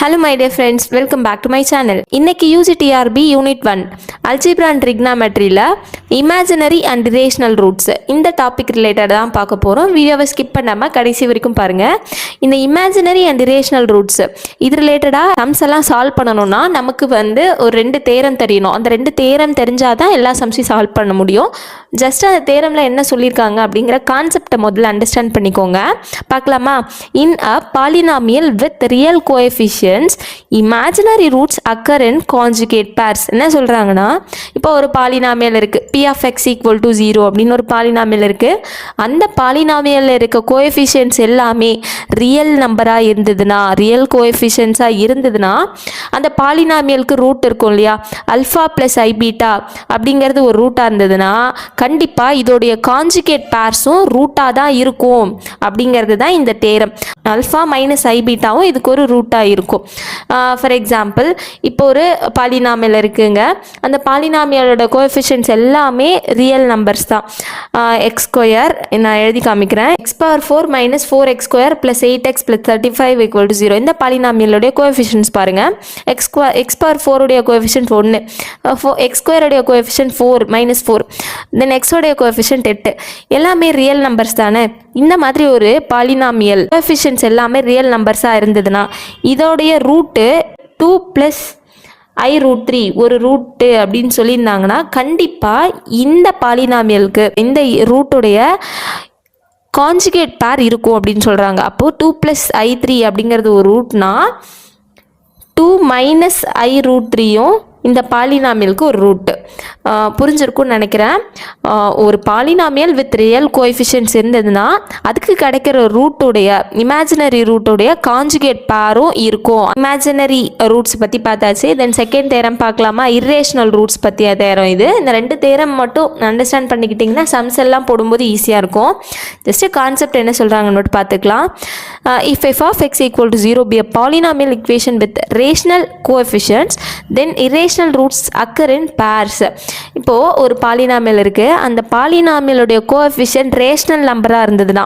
Hello my dear friends, welcome back to my channel. இன்னைக்கு UGTRB Unit 1 Algebra and Trigonometry ல Imaginary and Rational Roots இந்த topic related தான் பார்க்க போறோம். வீடியோவை ஸ்கிப் பண்ணாம கடைசி வரைக்கும் பாருங்க. இந்த Imaginary and Rational Roots இது ரிலேட்டடா சம்ஸ் எல்லாம் சால்வ் பண்ணனும்னா நமக்கு ஒரு ரெண்டு தேரம் தெரியணும். அந்த ரெண்டு தேரம் தெரிஞ்சாதான் எல்லா சம்ஸையும் சால்வ் பண்ண முடியும். ஜஸ்ட் அந்த தேரம்ல என்ன சொல்லிருக்காங்க அப்படிங்கற கான்செப்டை முதல்ல அண்டர்ஸ்டாண்ட் பண்ணிக்கோங்க. பார்க்கலாமா? In a polynomial with real coefficients, imaginary roots occur in conjugate pairs. என்ன சொல்றாங்கன்னா, இப்போ ஒரு பாலினாமியல் இருக்கு, p of x equal to 0 அப்படின்னு ஒரு பாலினாமியல் இருக்கு. அந்த பாலினாமியல்ல இருக்க கோஎஃபிஷியன்ட்ஸ் எல்லாமே ரியல் நம்பரா இருந்ததுன்னா, ரியல் கோஎஃபிஷியன்ட்ஸா இருந்ததுன்னா, அந்த பாலினாமியலுக்கு ரூட் இருக்கும் இல்லையா, அல்ஃபா பிளஸ் ஐ பீட்டா அப்படிங்கிறது ஒரு ரூட்டா இருந்ததுன்னா கண்டிப்பா இதோடைய கான்ஜுகேட் பேர்ஸும் ரூட்டா தான் இருக்கும் அப்படிங்கிறது தான் இந்த தேரம். அல்ஃபா மைனஸ் ஐ பீட்டாவும் இதுக்கு ஒரு ரூட்டா இருக்கும். ஃபார் எக்ஸாம்பிள், இப்போ ஒரு பாலினாமியல் இருக்குங்க, அந்த பாலினாமியலோட கோஎஃபிஷியன்ட்ஸ் எல்லாமே ரியல் நம்பர்ஸ் தான். எக்ஸ் ஸ்கொயர் நான் எழுதி காமிக்கிறேன். X power 4 minus 4x square plus 8x plus 35 equal to 0. இந்த பாலினாமியலுடைய கோஎஃபிஷியன்ட்ஸ் பாருங்க. எக்ஸ் பவர் 4 உடைய கோஎஃபிஷியன்ட் 1, எக்ஸ் ஸ்கொயர் உடைய கோஎஃபிஷியன்ட் 4 மைனஸ் 4, தென் எக்ஸ் உடைய கோஎஃபிஷியன்ட் 8, எல்லாமே ரியல் நம்பர்ஸ் தானே. இந்த மாதிரி ஒரு பாலினாமியல் கோஎஃபிஷியன்ட்ஸ் எல்லாமே ரியல் நம்பர்ஸா இருந்ததுன்னா இதோடைய ரூட்டு 2 பிளஸ் ஐ ரூட் 3 ஒரு ரூட்டு அப்படின்னு சொல்லியிருந்தாங்கன்னா கண்டிப்பா இந்த பாலினாமியலுக்கு இந்த ரூட்டுடைய கான்ஜுகேட் பேர் இருக்கும் அப்படின்னு சொல்றாங்க. அப்போ 2 பிளஸ் ஐ 3 அப்படிங்கிறது ஒரு ரூட்னா 2 மைனஸ் ஐ ரூட் 3யும் இந்த பாலினாமியலுக்கு ஒரு ரூட்டு. புரிஞ்சிருக்கும்னு நினைக்கிறேன். ஒரு பாலினாமியல் வித் ரியல் கோஎஃபிஷியன்ட்ஸ் இருந்ததுன்னா அதுக்கு கிடைக்கிற ரூட்டுடைய இமேஜினரி ரூட்டுடைய கான்ஜுகேட் பேரும் இருக்கும். இமேஜினரி ரூட்ஸ் பற்றி பார்த்தாச்சு. தென் செகண்ட் தேரம் பார்க்கலாமா? இர்ரேஷனல் ரூட்ஸ் பற்றிய தேரம் இது. இந்த ரெண்டு தேரம் மட்டும் அண்டர்ஸ்டாண்ட் பண்ணிக்கிட்டிங்கன்னா சம்ஸ் எல்லாம் போடும்போது ஈஸியாக இருக்கும். ஜஸ்ட் கான்செப்ட் என்ன சொல்கிறாங்கன்னு மட்டும் பார்த்துக்கலாம். If f of x equal to 0 be a polynomial equation with rational coefficients, then irrational roots occur in pairs. இப்போ ஒரு பாலினாமியல் இருக்கு, அந்த பாலினாமியலுடைய கோஎஃபிஷியன்ட் ரேஷனல் நம்பரா இருந்ததுன்னா,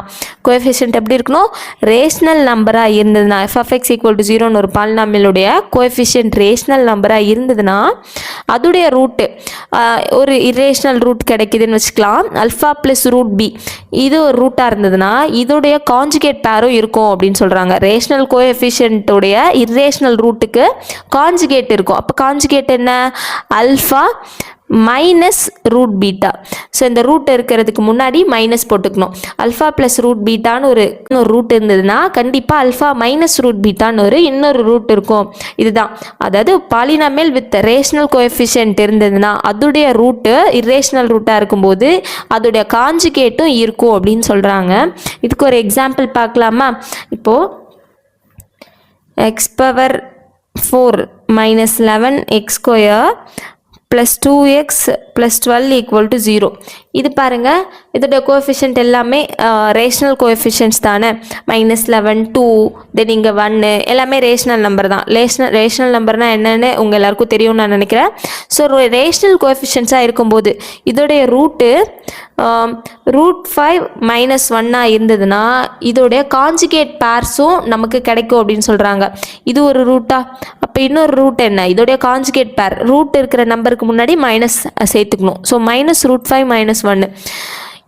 கோஎஃபிஷியன்ட் எப்படி இருக்கணும்? ரேஷனல் நம்பரா இருந்ததுன்னா, f of x equal to 0 ஒரு பாலினாமியலுடைய கோஎஃபிஷியன்ட் ரேஷனல் நம்பரா இருந்ததுன்னா அதுடைய ரூட் ஒரு இரேஷனல் ரூட் கிடைக்குதுன்னு வச்சுக்கலாம். அல்ஃபா பிளஸ் ரூட் பி இது ஒரு ரூட்டா இருந்ததுன்னா இதோடைய கான்ஜுகேட் பேரும் இருக்கும் அப்படின்னு சொல்றாங்க. ரேஷனல் கோஎஃபிஷியன்ட்டோடைய இரேஷனல் ரூட்டுக்கு கான்ஜுகேட் இருக்கும். அப்போ கான்ஜுகேட் என்ன? Alpha minus root beta. So இந்த ரூட் இருக்கிறதுக்கு முன்னாடி மைனஸ் போட்டுக்கணும். அல்ஃபா பிளஸ் ரூட் பீட்டான்னு ஒரு ரூட் இருந்ததுன்னா கண்டிப்பாக அல்ஃபா மைனஸ் ரூட் பீட்டான்னு இன்னொரு ரூட் இருக்கும். இதுதான், அதாவது பாலினாமியல் வித் ரேஷனல் கோஎஃபிஷியன்ட் இருந்ததுன்னா அதோடைய ரூட்டு இரேஷனல் ரூட்டாக இருக்கும்போது அதோடைய கான்ஜுகேட்டும் இருக்கும் அப்படின்னு சொல்கிறாங்க. இதுக்கு ஒரு எக்ஸாம்பிள் பார்க்கலாமா? இப்போது X power 4 minus 11x square plus 2x plus 12 equal to 0. இது பாருங்கள், இதோட கோஎஃபிஷியன்ட் எல்லாமே ரேஷனல் கோஎஃபிஷியன்ட்ஸ் தானே. மைனஸ் 11, 2, தென் இங்கே 1 எல்லாமே ரேஷனல் நம்பர் தான். ரேஷனல் நம்பர்னால் என்னென்னு உங்கள் எல்லாருக்கும் தெரியும்னு நான் நினைக்கிறேன். ஸோ ரேஷனல் கோஎஃபிஷியன்ட்ஸாக இருக்கும்போது இதோடைய ரூட்டு ரூட் 5 மைனஸ் 1 இருந்ததுன்னா இதோடைய கான்ஜுகேட் பேர்ஸும் நமக்கு கிடைக்கும் அப்படின்னு சொல்கிறாங்க. இது ஒரு ரூட்டா? அப்போ இன்னொரு ரூட் என்ன? இதோடைய கான்ஜுகேட் பேர் ரூட் இருக்கிற நம்பருக்கு முன்னாடி மைனஸ் சேர்த்துக்கணும். ஸோ மைனஸ் ரூட் 5 மைனஸ் 1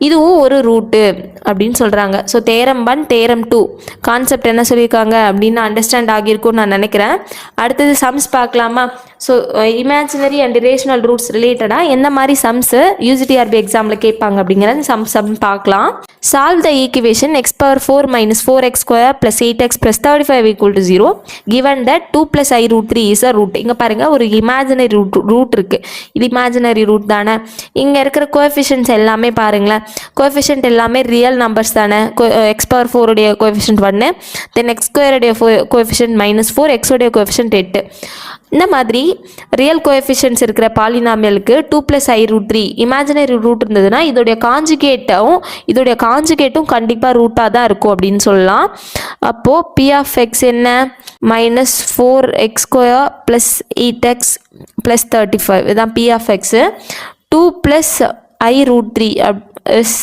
இதுவும் ஒரு ரூட்டு அப்படின்னு சொல்கிறாங்க. ஸோ தேரம் 1 தேரம் 2 கான்செப்ட் என்ன சொல்லியிருக்காங்க அப்படின்னு அண்டர்ஸ்டாண்ட் ஆகியிருக்கும்னு நான் நினைக்கிறேன். அடுத்தது சம்ஸ் பார்க்கலாமா? So imaginary and rational roots ரிலேட்டடாக எந்த மாதிரி சம்ஸு UGTRB எக்ஸாமில் கேட்பாங்க அப்படிங்கிறது சம் பார்க்கலாம். Solve the equation x power 4 minus 4x square plus 8x plus 35 equal to 0 given that 2 plus i root 3 is a root. இங்கே பாருங்கள், ஒரு இமேஜினரி ரூட் இருக்குது. இது இமேஜினரி ரூட் தானே. இங்கே இருக்கிற கோஎஃபிஷியன்ட்ஸ் எல்லாமே பாருங்களேன், கோஎஃபிஷியன்ட் எல்லாமே ரியல் நம்பர்ஸ் தானே. எக்ஸ் பவர் 4 உடைய கோஎஃபிஷியன்ட் 1, தென் எக்ஸ் ஸ்கொயர் உடைய கோஎஃபிஷியன்ட் மைனஸ் 4, எக்ஸ் உடைய கோஎஃபிஷியன்ட் 8. இந்த மாதிரி ரியல் கோஎஃபிஷியன்ட்ஸ் இருக்கிற பாலினாமியலுக்கு 2 plus i root 3 imaginary root இருந்ததுன்னா இதோடைய கான்ஜுகேட்டும் கண்டிப்பாக ரூட்டாக தான் இருக்கும் அப்படின்னு சொல்லலாம். அப்போது பி ஆஃப் எக்ஸ் என்ன? Minus 4x square plus 8x plus 35 இதுதான் பி ஆஃப் எக்ஸு. 2 plus i root 3 is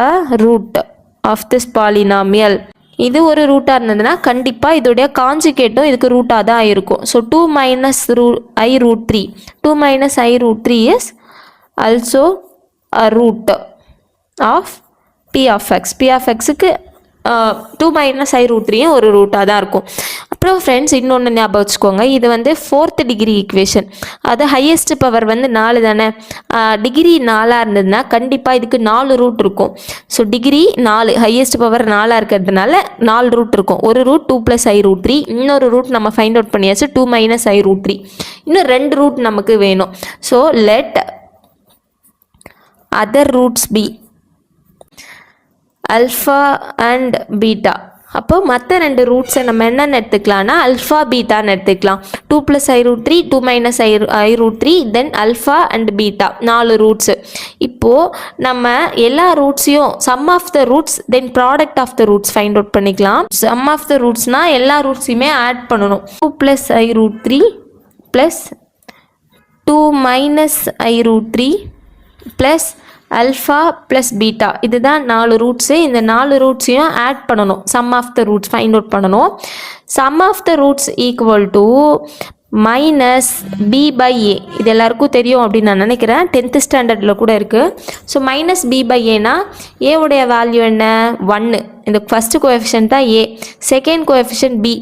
a root of this polynomial. இது ஒரு ரூட்டாக இருந்ததுன்னா கண்டிப்பாக இதோடைய காஞ்சுகேட்டும் இதுக்கு ரூட்டாக தான் இருக்கும். So 2 minus I root 3. 2 minus I root 3 is also a root of P of X. P of Xக்கு 2 minus I root 3 ஒரு ரூட்டாக தான் இருக்கும். அப்புறம் ஃப்ரெண்ட்ஸ் இன்னொன்று ஞாபகம் வச்சுக்கோங்க, இது வந்து 4th டிகிரி ஈக்குவேஷன். அது ஹையஸ்ட் பவர் வந்து 4 தானே. டிகிரி 4 இருந்ததுன்னா கண்டிப்பாக இதுக்கு 4 ரூட் இருக்கும். ஸோ டிகிரி 4 ஹையஸ்ட் பவர் 4 இருக்கிறதுனால 4 ரூட் இருக்கும். ஒரு ரூட் 2 plus I root 3, இன்னொரு ரூட் நம்ம ஃபைண்ட் அவுட் பண்ணியாச்சு 2 minus I root 3. இன்னும் 2 ரூட் நமக்கு வேணும். So let other roots be alpha and beta. அப்போ மற்ற 2 ரூட்ஸை நம்ம என்னென்னு எடுத்துக்கலாம்னா அல்ஃபா பீட்டான்னு எடுத்துக்கலாம். 2 plus I root 3, 2 minus I root 3, then alpha and beta 4 roots. இப்போது நம்ம எல்லா ரூட்ஸையும் sum of the roots then product of the roots find out பண்ணிக்கலாம். சம் ஆஃப் த ரூட்ஸ்னால் எல்லா ரூட்ஸையுமே ஆட் பண்ணணும். 2 plus I root 3 plus 2 minus I root 3 plus alpha plus beta, இதுதான் 4 ரூட்ஸு. இந்த 4 ரூட்ஸையும் ஆட் பண்ணணும். Sum of the roots find out பண்ணணும். Sum of the roots equal to minus B by ஏ. இது எல்லாருக்கும் தெரியும் அப்படின்னு நான் நினைக்கிறேன், 10th ஸ்டாண்டர்டில் கூட இருக்குது. ஸோ மைனஸ் பி பை ஏனா ஏவுடைய வேல்யூ என்ன 1. இந்த ஃபஸ்ட்டு கோஎஃபிஷியன்ட் தான் A, second coefficient B.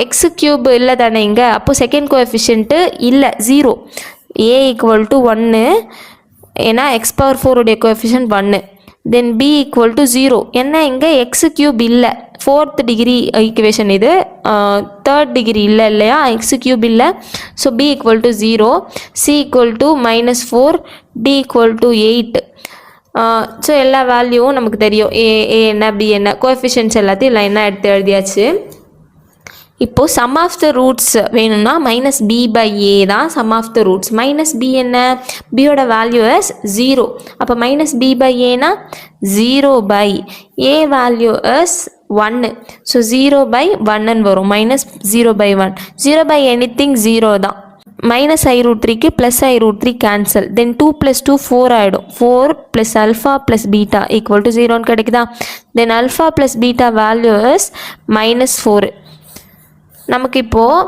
X cube இல்லை தானே இங்கே, அப்போது செகண்ட் கோஎஃபிஷியன்ட்டு இல்லை 0. ஏ ஈக்குவல் டு 1 ஏன்னா எக்ஸ் பவர் 4 உடைய coefficient 1. Then P equal to 0 ஏன்னா இங்கே எக்ஸ் கியூப் இல்லை. 4th டிகிரி ஈக்குவேஷன் இது, 3rd டிகிரி இல்லை இல்லையா, எக்ஸ் கியூப் இல்லை. So B equal to 0, C equal to -4, D equal to 8. So எல்லா வேல்யூவும் நமக்கு தெரியும். ஏ என்ன பி என்ன கோஎஃபிஷியன்ட்ஸ் எல்லாத்தையும் லைனாக எடுத்து எழுதியாச்சு. இப்போது சம் ஆஃப் த ரூட்ஸ் வேணும்னா மைனஸ் பி பை ஏ தான் sum of the roots. Minus B என்ன, பியோட வேல்யூ இஸ் 0. அப்போ மைனஸ் பி பை ஏனா 0 by A value is 1. So 0 by 1ன்னு வரும். மைனஸ் 0 பை 1, 0 பை எனிதிங் 0 தான். மைனஸ் I root 3க்கு plus I root 3 cancel. Then 2 + 2 4 ஆகிடும். 4 + alpha + beta ஈக்குவல் டு 0ன்னு கிடைக்குதா. தென் alpha + beta வேல்யூ இஸ் -4. நமக்கு இப்போது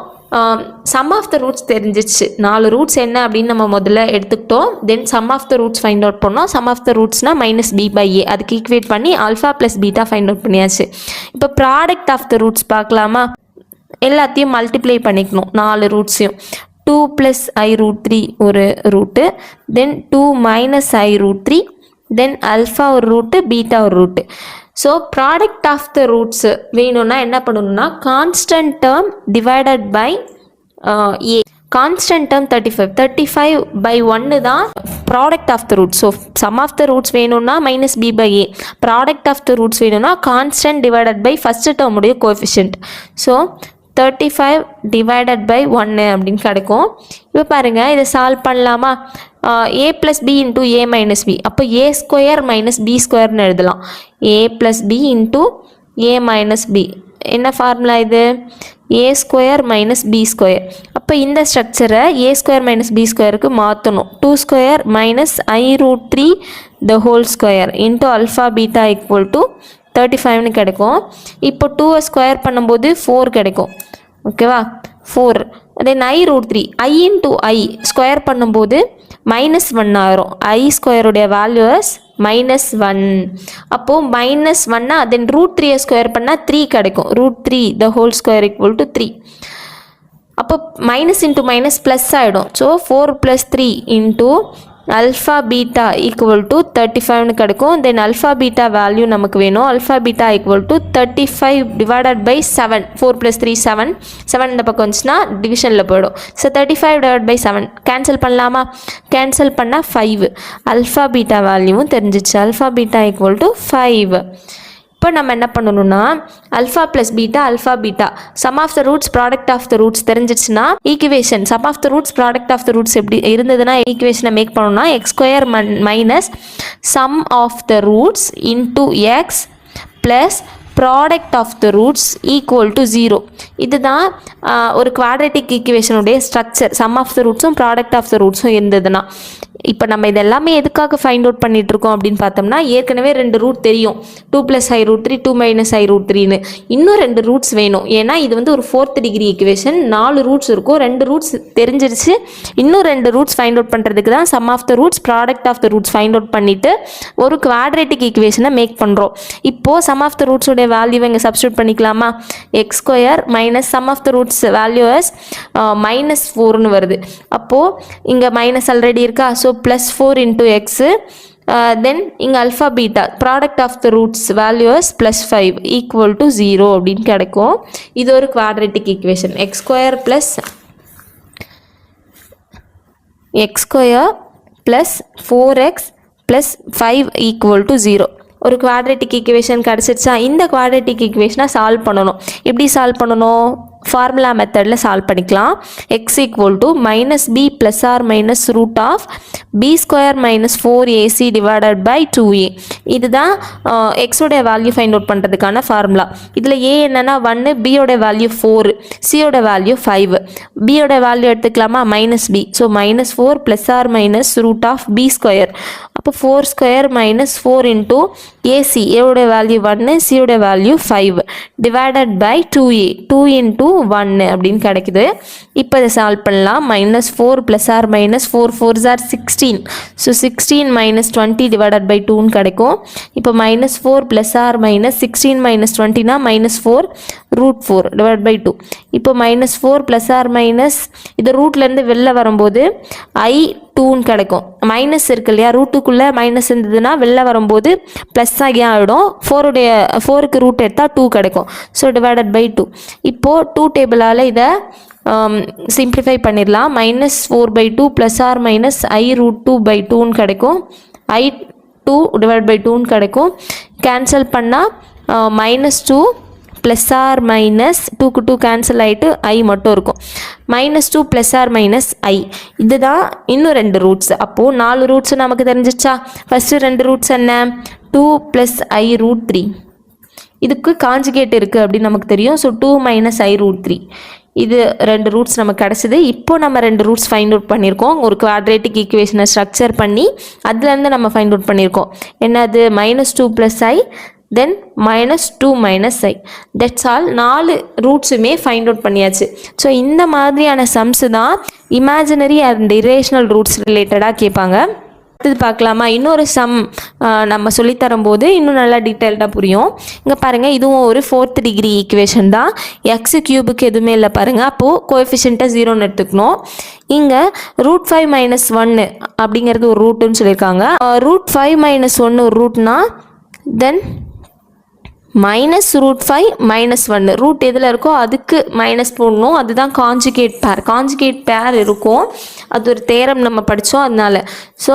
சம் ஆஃப் த ரூட்ஸ் தெரிஞ்சிச்சு. 4 ரூட்ஸ் என்ன அப்படின்னு நம்ம முதல்ல எடுத்துக்கிட்டோம். Then sum of the roots find out பண்ணோம். சம் ஆஃப் த ரூட்ஸ்னால் மைனஸ் பி பை ஏ, அதுக்கு ஈக்குவேட் பண்ணி alpha plus beta find out பண்ணியாச்சு. இப்போ ப்ராடக்ட் ஆஃப் த ரூட்ஸ் பார்க்கலாமா. எல்லாத்தையும் மல்டிப்ளை பண்ணிக்கணும் 4 ரூட்ஸையும். 2 + I root 3 ஒரு root, then 2 minus I root 3, then alpha ஒரு ரூட்டு, பீட்டா ஒரு root. So product of the roots வேணும்னா என்ன பண்ணணும்னா constant term divided by A. Constant term 35 by 1 தான் product of the roots. So sum of the roots வேணும்னா minus B by A, product of the roots வேணும்னா constant divided by first டேர்முடைய coefficient. So 35 divided by 1 அப்படின்னு கிடைக்கும். இப்போ பாருங்கள், இதை solve பண்ணலாமா. a + b into a minus B, அப்போ a² மைனஸ் b² எழுதலாம். a + b into a minus B. என்ன ஃபார்முலா இது, a² மைனஸ் b². அப்போ இந்த ஸ்ட்ரக்சரை a² மைனஸ் b²க்கு மாற்றணும். 2² minus I root 3 the whole square into alpha beta equal to 35ன்னு கிடைக்கும். இப்போ 2 ஸ்கொயர் பண்ணும்போது 4 கிடைக்கும். ஓகேவா, 4. Then I root 3, I into I square பண்ணும்போது -1 ஆயிரும். I² உடைய வேல்யூ இஸ் -1. அப்போது -1னா தென் √3 ஸ்கொயர் பண்ணால் 3 கிடைக்கும். √3 the whole square equal to 3. அப்போ மைனஸ் இன்ட்டு மைனஸ் ப்ளஸ் ஆகிடும். So 4 + 3 into alpha beta equal to 35ன்னு கிடைக்கும். தென் அல்ஃபா பீட்டா வேல்யூ நமக்கு வேணும். Alpha beta equal to 35 divided by 7. 4 + 3 7. 7 இந்த பக்கம் வந்துச்சுன்னா டிவிஷனில் போயிடும். ஸோ 35 டிவைட் பை 7 கேன்சல் பண்ணலாமா. கேன்சல் பண்ணால் 5. அல்ஃபா பீட்டா வேல்யூவும் தெரிஞ்சிச்சு. Alpha beta equal to 5. இப்போ நம்ம என்ன பண்ணணும்னா alpha plus beta sum of the roots product of the roots தெரிஞ்சிச்சுன்னா equation sum of the roots product of the roots எப்படி இருந்ததுன்னா ஈக்குவேஷனை மேக் பண்ணணும்னா x² minus sum of the roots into x plus product of the roots equal to 0. இதுதான் ஒரு quadratic ஈக்குவேஷனுடைய structure. Sum of the ரூட்ஸும் product of the ரூட்ஸும் இருந்ததுன்னா இப்போ நம்ம இதெல்லாமே எதுக்காக ஃபைண்ட் அவுட் பண்ணிட்டு இருக்கோம் அப்படின்னு பார்த்தோம்னா ஏற்கனவே 2 ரூட் தெரியும் 2 + i√3 2 - i√3ன்னு இன்னும் 2 ரூட்ஸ் வேணும் ஏன்னா இது வந்து ஒரு 4th டிகிரி ஈக்குவேஷன் 4 ரூட்ஸ் இருக்கும் 2 ரூட்ஸ் தெரிஞ்சிருச்சு இன்னும் 2 ரூட்ஸ் ஃபைண்ட் அவுட் பண்ணுறதுக்கு தான் sum of the roots product of the roots find out பண்ணிட்டு ஒரு குவாட்ரேட்டிக் ஈக்குவேஷனை மேக் பண்ணுறோம் இப்போது சம் ஆஃப் த ரூட்ஸோடைய வேல்யூ இங்கே சப்ஸ்டியூட் பண்ணிக்கலாமா x² minus sum of the roots value -4ன்னு வருது அப்போது இங்கே மைனஸ் ஆல்ரெடி இருக்கா ஸோ +4 into x then இங்கே alpha beta product of the roots value is +5 equal to 0 அப்படின்னு கிடைக்கும் இது ஒரு quadratic equation x² plus 4x plus 5 equal to 0 ஒரு quadratic equation கிடச்சிருச்சா இந்த quadratic equation சால்வ் பண்ணணும் எப்படி சால்வ் பண்ணணும் ஃபார்முலா மெத்தடில் சால்வ் பண்ணிக்கலாம் x equal to -b plus or minus root of b² minus 4ac divided by 2a இதுதான் x உடைய value find out பண்ணுறதுக்கான ஃபார்முலா இதில் a என்னன்னா 1 b உடைய வேல்யூ 4 c உடைய வேல்யூ 5 b உடைய வேல்யூ எடுத்துக்கலாமா -b so -4 plus or minus root of b² அப்போ 4² minus 4 into ac a உடைய வேல்யூ 1 c உடைய value 5 divided by 2a 2 into 1 அப்படின்னு கிடைக்குது இப்போ இதை சால்வ் பண்ணலாம் -4 plus or minus 4 4s are 16 so 16 minus 20 divided by 2ன்னு கிடைக்கும் இப்போ -4 plus or minus 16 minus 20னா -4 √4 divided by 2 இப்போ -4 plus or minus இது ரூட்லேருந்து வெளில வரும்போது i2ன்னு கிடைக்கும் மைனஸ் இருக்கு இல்லையா ரூட்டுக்குள்ளே மைனஸ் இருந்ததுன்னா வெளில வரும்போது ப்ளஸ் ஆகி ஆகிடும் 4க்கு ரூட் எடுத்தால் 2 கிடைக்கும் ஸோ டிவைடட் பை 2 இப்போது 2 டேபிளால் இதை சிம்பிளிஃபை பண்ணிடலாம் -4/2 ப்ளஸ் ஆர் மைனஸ் i√2/2ன்னு கிடைக்கும் i2 டிவைட் பை 2ன்னு கிடைக்கும் கேன்சல் பண்ணால் -2 ப்ளஸ் ஆர் மைனஸ் 2க்கு 2 கேன்சல் ஆகிட்டு i மட்டும் இருக்கும் -2 ப்ளஸ் ஆர் மைனஸ் i இதுதான் இன்னும் 2 ரூட்ஸ் அப்போது 4 ரூட்ஸ் நமக்கு தெரிஞ்சிச்சா ஃபஸ்ட்டு 2 ரூட்ஸ் என்ன 2 + i√3 இதுக்கு காஞ்சுகேட் இருக்குது அப்படின்னு நமக்கு தெரியும் ஸோ 2 - i√3 இது 2 ரூட்ஸ் நமக்கு கிடச்சிது இப்போ நம்ம 2 ரூட்ஸ் ஃபைண்ட் அவுட் பண்ணியிருக்கோம் ஒரு குவாட்ரேட்டிக் ஈக்குவேஷனை ஸ்ட்ரக்சர் பண்ணி அதுலேருந்து நம்ம ஃபைண்ட் அவுட் பண்ணியிருக்கோம் என்னது -2 + i then -2 - i that's all 4 ரூட்ஸுமே ஃபைண்ட் அவுட் பண்ணியாச்சு ஸோ இந்த மாதிரியான சம்ஸு தான் இமேஜினரி அண்ட் இரேஷனல் ரூட்ஸ் ரிலேட்டடாக கேட்பாங்க அடுத்தது பார்க்கலாமா இன்னொரு சம் நம்ம சொல்லித்தரும்போது இன்னும் நல்லா டீட்டெயில்டாக புரியும் இங்கே பாருங்கள் இதுவும் ஒரு 4th டிகிரி ஈக்குவேஷன் தான் x³ எதுவுமே இல்லை பாருங்கள் அப்போது கோஎஃபிஷியண்ட்டை 0ன்னு எடுத்துக்கணும் இங்கே √5 - 1 அப்படிங்கிறது ஒரு ரூட்டுன்னு சொல்லியிருக்காங்க √5 - 1 ஒரு ரூட்னா தென் -√5 - 1 ரூட் எதில் இருக்கோ அதுக்கு மைனஸ் போடணும் அதுதான் காஞ்சுகேட் பேர் இருக்கும் அது ஒரு தேரம் நம்ம படித்தோம் அதனால so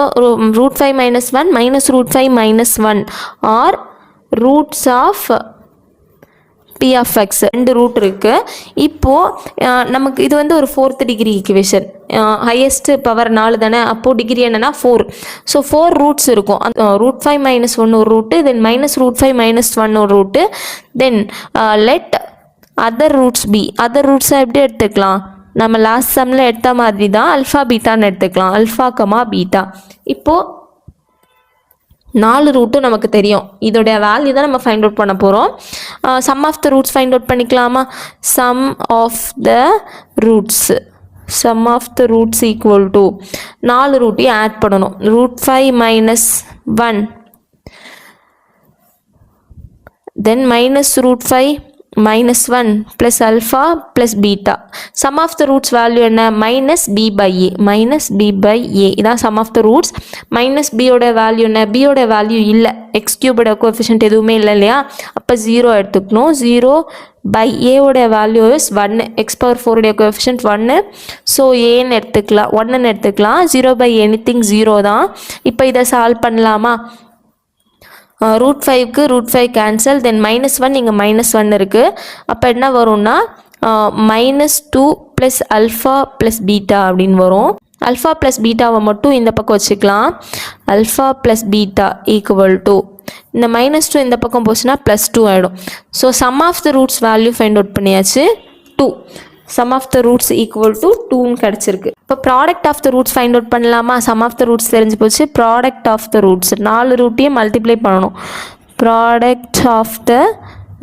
√5 - 1 -√5 - 1 are roots of p of x 2 ரூட் இருக்குது இப்போது நமக்கு இது வந்து ஒரு 4th degree equation highest power 4 தானே அப்போது டிகிரி என்னென்னா 4 ஸோ 4 ரூட்ஸ் இருக்கும் √5 - 1 ஒரு ரூட்டு தென் -√5 - 1 ஒரு root then let other roots be other ரூட்ஸை எப்படி எடுத்துக்கலாம் நம்ம லாஸ்ட் சம்மில் எடுத்த மாதிரி தான் அல்ஃபா பீட்டான்னு எடுத்துக்கலாம் α, β இப்போது 4 ரூட்டும் நமக்கு தெரியும் இதோடைய வேல்யூ தான் நம்ம ஃபைண்ட் அவுட் பண்ண போகிறோம் sum of the roots find out பண்ணிக்கலாமா sum of the roots equal to 4 ரூட்டையும் ஆட் பண்ணணும் √5 - 1 தென் -√5 - 1 plus alpha plus beta sum of the roots value என்ன -b/a இதான் sum of the roots -b ஓட வேல்யூ என்ன b ஓட வேல்யூ இல்லை x³ ஓட கோஎஃபிஷியன்ட் எதுவுமே இல்லை இல்லையா அப்போ 0 எடுத்துக்கணும் 0/a ஓட வேல்யூ இஸ் 1 x⁴ உடைய கோஎஃபிஷியன்ட் 1 ஸோ ஏன்னு எடுத்துக்கலாம் 1ன்னு எடுத்துக்கலாம் 0/anything 0 தான் இப்போ இதை சால்வ் பண்ணலாமா √5க்கு √5 கேன்சல் தென் -1 இங்கே -1 இருக்குது அப்போ என்ன வரும்னா -2 + α + β அப்படின்னு வரும் α + பீட்டாவை மட்டும் இந்த பக்கம் வச்சுக்கலாம் α + β ஈக்குவல் டு இந்த -2 இந்த பக்கம் போச்சுன்னா +2 ஆகிடும் so sum of the roots value find out பண்ணியாச்சு 2 sum of the roots equal to 2 கிடச்சிருக்கு. இப்போ product of the roots find out பண்ணலாமா? சம் ஆஃப் த ரூட்ஸ் தெரிஞ்சு போச்சு. ப்ராடக்ட் ஆஃப் த ரூட்ஸ் 4 ரூட்டையும் மல்டிப்ளை பண்ணணும். ப்ராடக்ட் ஆஃப் த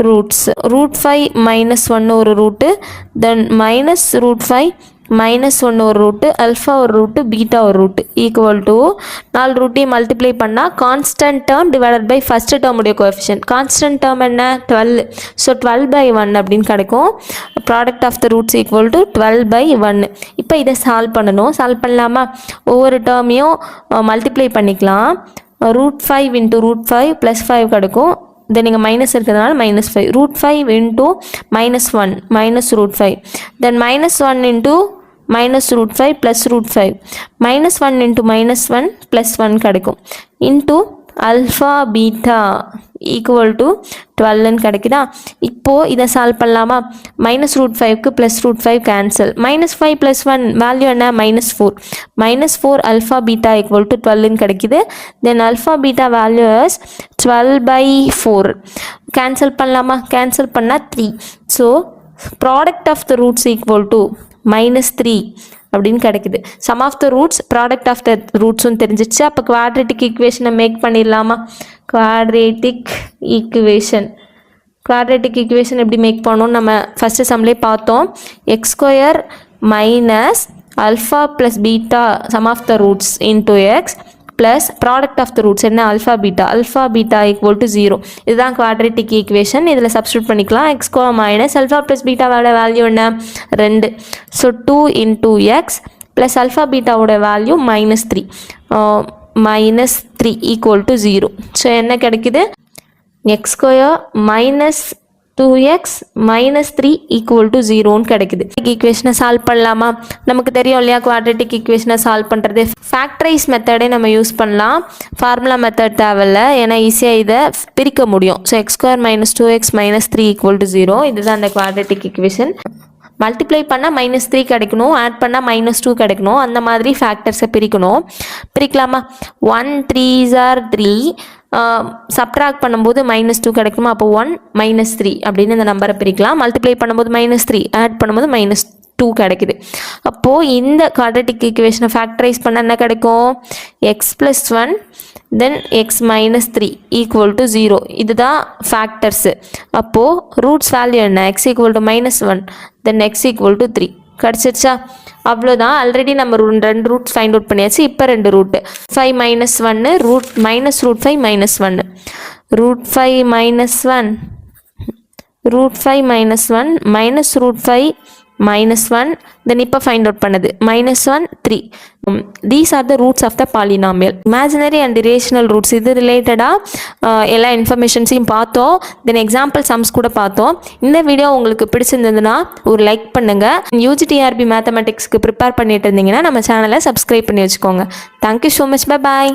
ரூட்ஸ் √5 -1 ஒரு root, then -√5 -1 ஒரு ரூட்டு, அல்ஃபா ஒரு ரூட்டு, பீட்டா ஒரு ரூட்டு ஈக்குவல் டு 4 ரூட்டையும் மல்டிப்ளை பண்ணால் constant term divided by first டேர்முடைய கோஎஃபிஷியன்ட். கான்ஸ்டன்ட் டேர்ம் என்ன? 12. ஸோ 12/1 அப்படின்னு கிடைக்கும். Product of the roots equal to 12/1. இப்போ இதை சால்வ் பண்ணணும். சால்வ் பண்ணலாமா? ஒவ்வொரு டேர்மையும் மல்டிப்ளை பண்ணிக்கலாம். √5 × √5 +5 கிடைக்கும். தென் நீங்கள் மைனஸ் இருக்கிறதுனால -5. √5 × -1 -√5. தென் -1 × -√5 +√5. -1 × -1 +1 கிடைக்கும். Into alpha beta equal to 12 கிடைக்குதா? இப்போது இதை சால்வ் பண்ணலாமா? -√5க்கு +√5 கேன்சல். -5 + 1 வேல்யூ என்ன? -4. -4 அல்ஃபா பீட்டா ஈக்குவல் டு 12 கிடைக்குது. Then alpha beta value is 12/4. Cancel பண்ணலாமா? கேன்சல் பண்ணால் 3. So product of the roots equal to -3 அப்படின்னு கிடைக்குது. Sum of the roots product of the ரூட்ஸும் தெரிஞ்சிச்சு. அப்போ குவாட்ரேட்டிக் ஈக்குவேஷனை மேக் பண்ணிடலாமா? குவாட்ரேட்டிக் ஈக்குவேஷன் எப்படி மேக் பண்ணணும் நம்ம ஃபஸ்ட்டு சம்லேயே பார்த்தோம். x² - alpha + beta sum of the roots into x plus product of the roots என்ன? Alpha beta equal to 0. இதுதான் குவாட்ரேட்டிக் ஈக்குவேஷன். இதில் சப்ஸ்டியூட் பண்ணிக்கலாம். x² - alpha + பீட்டாவோட வேல்யூ என்ன? 2. ஸோ 2 × x ப்ளஸ் அல்ஃபா பீட்டாவோட வேல்யூ -3. -3 equal to 0. ஸோ என்ன கிடைக்குது? x² - 2x -3 equal to 0ன்னு கிடைக்குது. ஈக்குவேஷனை சால்வ் பண்ணலாமா? நமக்கு தெரியும் இல்லையா குவாட்ரேட்டிக் ஈக்குவேஷனை சால்வ் பண்ணுறது. ஃபேக்டரைஸ் மெத்தடே நம்ம யூஸ் பண்ணலாம். ஃபார்முலா மெத்தட் தேவையில்ல, ஏன்னா ஈஸியாக இதை பிரிக்க முடியும். So x² - 2x -3 equal to 0. இதுதான் அந்த குவாட்ரேட்டிக் ஈக்குவேஷன். மல்டிப்ளை பண்ணால் -3 கிடைக்கணும், ஆட் பண்ணால் -2 கிடைக்கணும். அந்த மாதிரி ஃபேக்டர்ஸை பிரிக்கணும். பிரிக்கலாமா? 1 3s are 3. சப்ட்ராக்ட் பண்ணும்போது -2 கிடைக்குமா? அப்போ 1 -3 அப்படின்னு இந்த நம்பரை பிரிக்கலாம். மல்டிப்ளை பண்ணும்போது -3, ஆட் பண்ணும்போது -2 கிடைக்குது. அப்போது இந்த குவாட்ரேட்டிக் ஈக்குவேஷனை ஃபேக்டரைஸ் பண்ண என்ன கிடைக்கும்? x + 1 then x -3 equal to 0. இதுதான் ஃபேக்டர்ஸு. அப்போது ரூட்ஸ் வேல்யூ என்ன? x = -1 தென் x = 3 கிடச்சிருச்சா? அவ்வளோதான். ஆல்ரெடி நம்ம 2 ரூட்ஸ் ஃபைண்ட் அவுட் பண்ணியாச்சு. இப்போ 2 ரூட்டு 5 - 1 -√5 -1 √5 -1 -√5 தென் இப்போ ஃபைண்ட் அவுட் பண்ணது -1 3. These are the roots of the polynomial. Imaginary and rational roots இது ரிலேட்டடாக எல்லா இன்ஃபர்மேஷன்ஸையும் பார்த்தோம். தென் எக்ஸாம்பிள் சம்ஸ் கூட பார்த்தோம். இந்த வீடியோ உங்களுக்கு பிடிச்சிருந்ததுன்னா ஒரு லைக் பண்ணுங்கள். UGTRB மேத்தமெட்டிக்ஸ்க்கு ப்ரிப்பேர் பண்ணிட்டு இருந்தீங்கன்னா நம்ம சேனலை சப்ஸ்கிரைப் பண்ணி வச்சுக்கோங்க. Thank you so much. Bye bye.